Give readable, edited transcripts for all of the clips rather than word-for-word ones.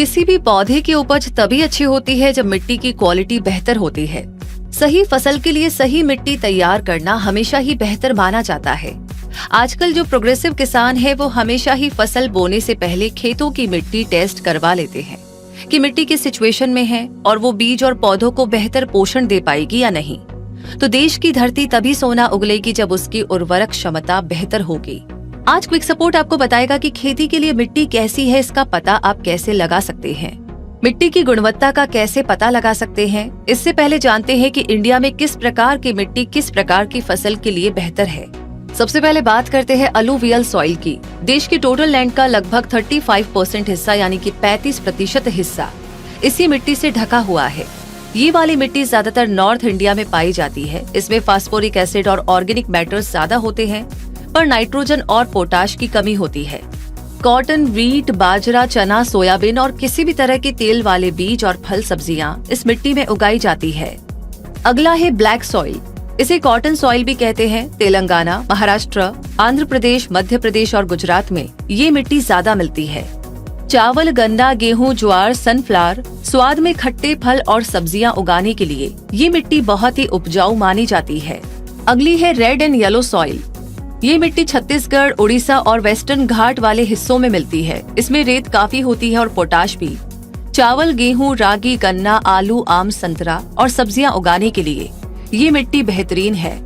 किसी भी पौधे की उपज तभी अच्छी होती है जब मिट्टी की क्वालिटी बेहतर होती है। सही फसल के लिए सही मिट्टी तैयार करना हमेशा ही बेहतर माना जाता है। आजकल जो प्रोग्रेसिव किसान है वो हमेशा ही फसल बोने से पहले खेतों की मिट्टी टेस्ट करवा लेते हैं कि मिट्टी किस सिचुएशन में है और वो बीज और पौधों को बेहतर पोषण दे पाएगी या नहीं। तो देश की धरती तभी सोना उगलेगी जब उसकी उर्वरक क्षमता बेहतर होगी। आज क्विक सपोर्ट आपको बताएगा कि खेती के लिए मिट्टी कैसी है, इसका पता आप कैसे लगा सकते हैं। मिट्टी की गुणवत्ता का कैसे पता लगा सकते हैं, इससे पहले जानते हैं कि इंडिया में किस प्रकार की मिट्टी किस प्रकार की फसल के लिए बेहतर है। सबसे पहले बात करते हैं अलुवियल सॉइल की। देश की टोटल लैंड का लगभग 35% हिस्सा यानी कि 35% हिस्सा इसी मिट्टी से ढका हुआ है। ये वाली मिट्टी ज्यादातर नॉर्थ इंडिया में पाई जाती है। इसमें फास्फोरिक एसिड और ऑर्गेनिक मैटर्स ज्यादा होते हैं, पर नाइट्रोजन और पोटाश की कमी होती है। कॉटन, वीट, बाजरा, चना, सोयाबीन और किसी भी तरह के तेल वाले बीज और फल सब्जियां इस मिट्टी में उगाई जाती है। अगला है ब्लैक सॉइल। इसे कॉटन सॉइल भी कहते हैं। तेलंगाना, महाराष्ट्र, आंध्र प्रदेश, मध्य प्रदेश और गुजरात में ये मिट्टी ज्यादा मिलती है। चावल, गन्ना, गेहूं, ज्वार, सनफ्लावर, स्वाद में खट्टे फल और सब्जियां उगाने के लिए ये मिट्टी बहुत ही उपजाऊ मानी जाती है। अगली है रेड एंड येलो सॉइल। ये मिट्टी छत्तीसगढ़, उड़ीसा और वेस्टर्न घाट वाले हिस्सों में मिलती है। इसमें रेत काफी होती है और पोटाश भी। चावल, गेहूं, रागी, गन्ना, आलू, आम, संतरा और सब्जियां उगाने के लिए ये मिट्टी बेहतरीन है।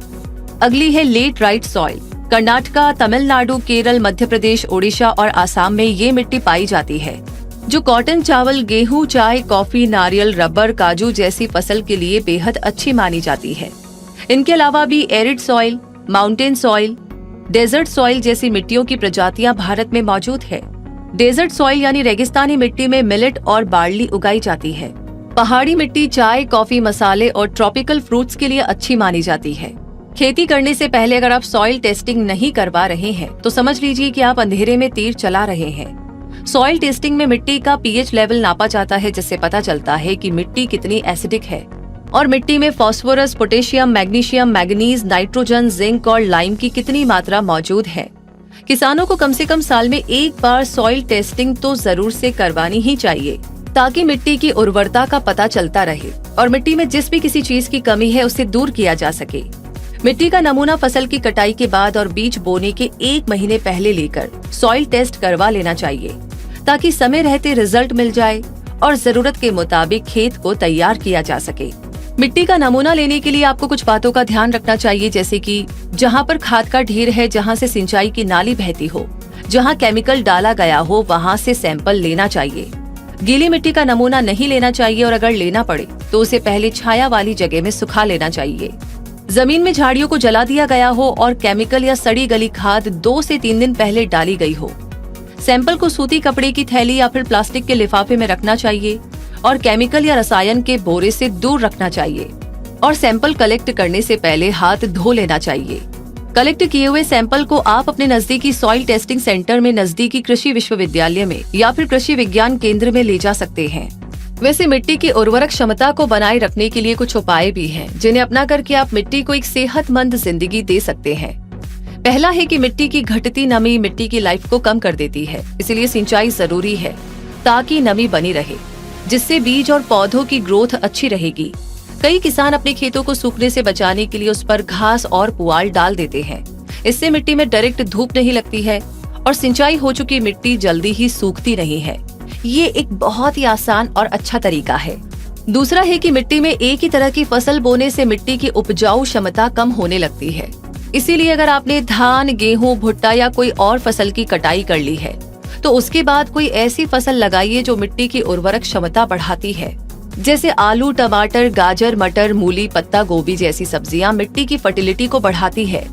अगली है लेटराइट सॉइल। कर्नाटका, तमिलनाडु, केरल, मध्य प्रदेश, ओडिशा और आसाम में ये मिट्टी पाई जाती है, जो कॉटन, चावल, गेहूं, चाय, कॉफी, नारियल, रबर, काजू जैसी फसल के लिए बेहद अच्छी मानी जाती है। इनके अलावा भी arid soil, mountain soil, desert soil जैसी मिट्टियों की प्रजातियां भारत में मौजूद है। डेजर्ट सॉइल यानी रेगिस्तानी मिट्टी में मिलेट और बार्ली उगाई जाती है। पहाड़ी मिट्टी चाय, कॉफी, मसाले और ट्रॉपिकल फ्रूट्स के लिए अच्छी मानी जाती है। खेती करने से पहले अगर आप सॉइल टेस्टिंग नहीं करवा रहे हैं तो समझ लीजिए कि आप अंधेरे में तीर चला रहे हैं। सॉइल टेस्टिंग में मिट्टी का पीएच लेवल नापा जाता है, जिससे पता चलता है कि मिट्टी कितनी एसिडिक है और मिट्टी में phosphorus, potassium, magnesium, manganese, nitrogen, zinc और लाइम की कितनी मात्रा मौजूद है। किसानों को कम से कम साल में एक बार सॉइल टेस्टिंग तो जरूर से करवानी ही चाहिए, ताकि मिट्टी की उर्वरता का पता चलता रहे और मिट्टी में जिस भी किसी चीज की कमी है उसे दूर किया जा सके। मिट्टी का नमूना फसल की कटाई के बाद और बीज बोने के 1 महीने पहले लेकर सॉइल टेस्ट करवा लेना चाहिए, ताकि समय रहते रिजल्ट मिल जाए और जरूरत के मुताबिक खेत को तैयार किया जा सके। मिट्टी का नमूना लेने के लिए आपको कुछ बातों का ध्यान रखना चाहिए, जैसे कि जहाँ पर खाद का ढेर है, जहाँ से सिंचाई की नाली बहती हो, जहाँ केमिकल डाला गया हो, वहाँ से सैंपल लेना चाहिए। गीली मिट्टी का नमूना नहीं लेना चाहिए और अगर लेना पड़े तो उसे पहले छाया वाली जगह में सुखा लेना चाहिए। जमीन में झाड़ियों को जला दिया गया हो और केमिकल या सड़ी गली खाद 2 से 3 दिन पहले डाली गई हो। सैंपल को सूती कपड़े की थैली या फिर प्लास्टिक के लिफाफे में रखना चाहिए और केमिकल या रसायन के बोरे से दूर रखना चाहिए। और सैंपल कलेक्ट करने से पहले हाथ धो लेना चाहिए। कलेक्ट किए हुए सैंपल को आप अपने नजदीकी सॉइल टेस्टिंग सेंटर में, नजदीकी कृषि विश्वविद्यालय में या फिर कृषि विज्ञान केंद्र में ले जा सकते हैं। वैसे मिट्टी की उर्वरक क्षमता को बनाए रखने के लिए कुछ उपाय भी हैं, जिन्हें अपना करके आप मिट्टी को एक सेहतमंद जिंदगी दे सकते हैं। पहला है कि मिट्टी की घटती नमी मिट्टी की लाइफ को कम कर देती है, इसलिए सिंचाई जरूरी है ताकि नमी बनी रहे, जिससे बीज और पौधों की ग्रोथ अच्छी रहेगी। कई किसान अपने खेतों को सूखने से बचाने के लिए उस पर घास और पुआल डाल देते हैं। इससे मिट्टी में डायरेक्ट धूप नहीं लगती है और सिंचाई हो चुकी मिट्टी जल्दी ही सूखती नहीं है। ये एक बहुत ही आसान और अच्छा तरीका है। दूसरा है कि मिट्टी में एक ही तरह की फसल बोने से मिट्टी की उपजाऊ क्षमता कम होने लगती है। इसीलिए अगर आपने धान, गेहूं, भुट्टा या कोई और फसल की कटाई कर ली है तो उसके बाद कोई ऐसी फसल लगाइए जो मिट्टी की उर्वरक क्षमता बढ़ाती है, जैसे आलू, टमाटर, गाजर, मटर, मूली, पत्ता गोभी जैसी सब्जियां मिट्टी की फर्टिलिटी को बढ़ाती है।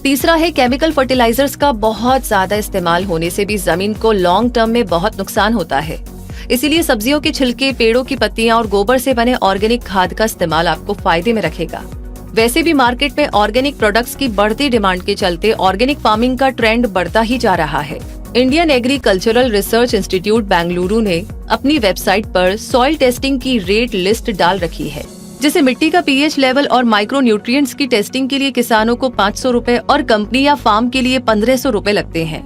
तीसरा है केमिकल फर्टिलाइजर्स का बहुत ज्यादा इस्तेमाल होने से भी जमीन को लॉन्ग टर्म में बहुत नुकसान होता है। इसीलिए सब्जियों के छिलके, पेड़ों की पत्तियां और गोबर से बने ऑर्गेनिक खाद का इस्तेमाल आपको फायदे में रखेगा। वैसे भी मार्केट में ऑर्गेनिक प्रोडक्ट्स की बढ़ती डिमांड के चलते ऑर्गेनिक फार्मिंग का ट्रेंड बढ़ता ही जा रहा है। Indian agricultural research institute Bengaluru ने अपनी वेबसाइट पर सॉइल टेस्टिंग की रेट लिस्ट डाल रखी है, जिसे मिट्टी का पीएच लेवल और माइक्रो न्यूट्रिएंट्स की टेस्टिंग के लिए किसानों को 500 रुपए और कंपनी या फार्म के लिए 1500 रुपए लगते हैं।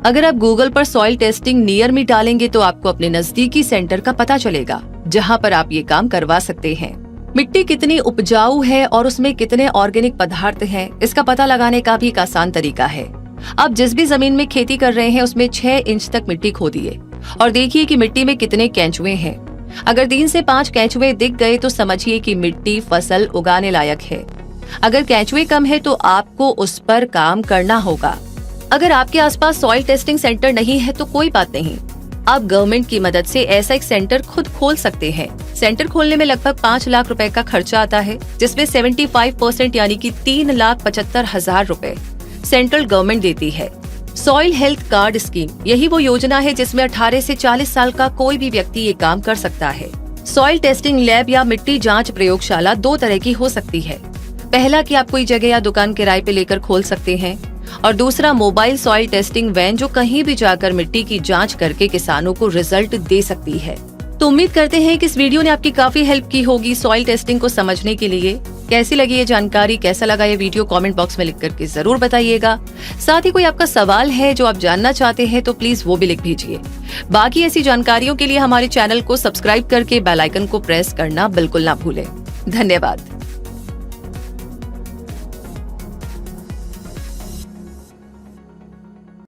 अगर आप गूगल पर सॉइल टेस्टिंग नियर मी डालेंगे तो आपको अपने नजदीकी सेंटर का पता चलेगा जहां पर आप ये काम करवा सकते हैं। मिट्टी कितनी उपजाऊ है और उसमें कितने ऑर्गेनिक पदार्थ हैं, इसका पता लगाने का भी एक आसान तरीका है। आप जिस भी जमीन में खेती कर रहे हैं उसमें 6 इंच तक मिट्टी खोदिए और देखिए कि मिट्टी में कितने केंचुए हैं। अगर 3 से 5 केंचुए दिख गए तो समझिए कि मिट्टी फसल उगाने लायक है। अगर केंचुए कम है तो आपको उस पर काम करना होगा। अगर आपके आसपास सॉइल टेस्टिंग सेंटर नहीं है तो कोई बात नहीं, आप गवर्नमेंट की मदद से ऐसा एक सेंटर खुद खोल सकते हैं। सेंटर खोलने में लगभग 5 लाख रुपए का खर्चा आता है, जिसमें 75% यानी कि 3,75,000 रुपए सेंट्रल गवर्नमेंट देती है। सॉइल हेल्थ कार्ड स्कीम, यही वो योजना है जिसमें 18 से 40 साल का कोई भी व्यक्ति ये काम कर सकता है। सॉइल टेस्टिंग लैब या मिट्टी जांच प्रयोगशाला 2 तरह की हो सकती है। पहला कि आप कोई जगह या दुकान किराए पे लेकर खोल सकते हैं, और दूसरा मोबाइल सॉइल टेस्टिंग वैन जो कहीं भी जाकर मिट्टी की जांच करके किसानों को रिजल्ट दे सकती है। तो उम्मीद करते हैं कि इस वीडियो ने आपकी काफी हेल्प की होगी सॉइल टेस्टिंग को समझने के लिए। कैसी लगी ये जानकारी, कैसा लगा ये वीडियो, कमेंट बॉक्स में लिख करके जरूर बताइएगा। साथ ही कोई आपका सवाल है जो आप जानना चाहते हैं तो प्लीज वो भी लिख भेजिए। बाकी ऐसी जानकारियों के लिए हमारे चैनल को सब्सक्राइब करके बेल आइकन को प्रेस करना बिल्कुल ना भूलें। धन्यवाद।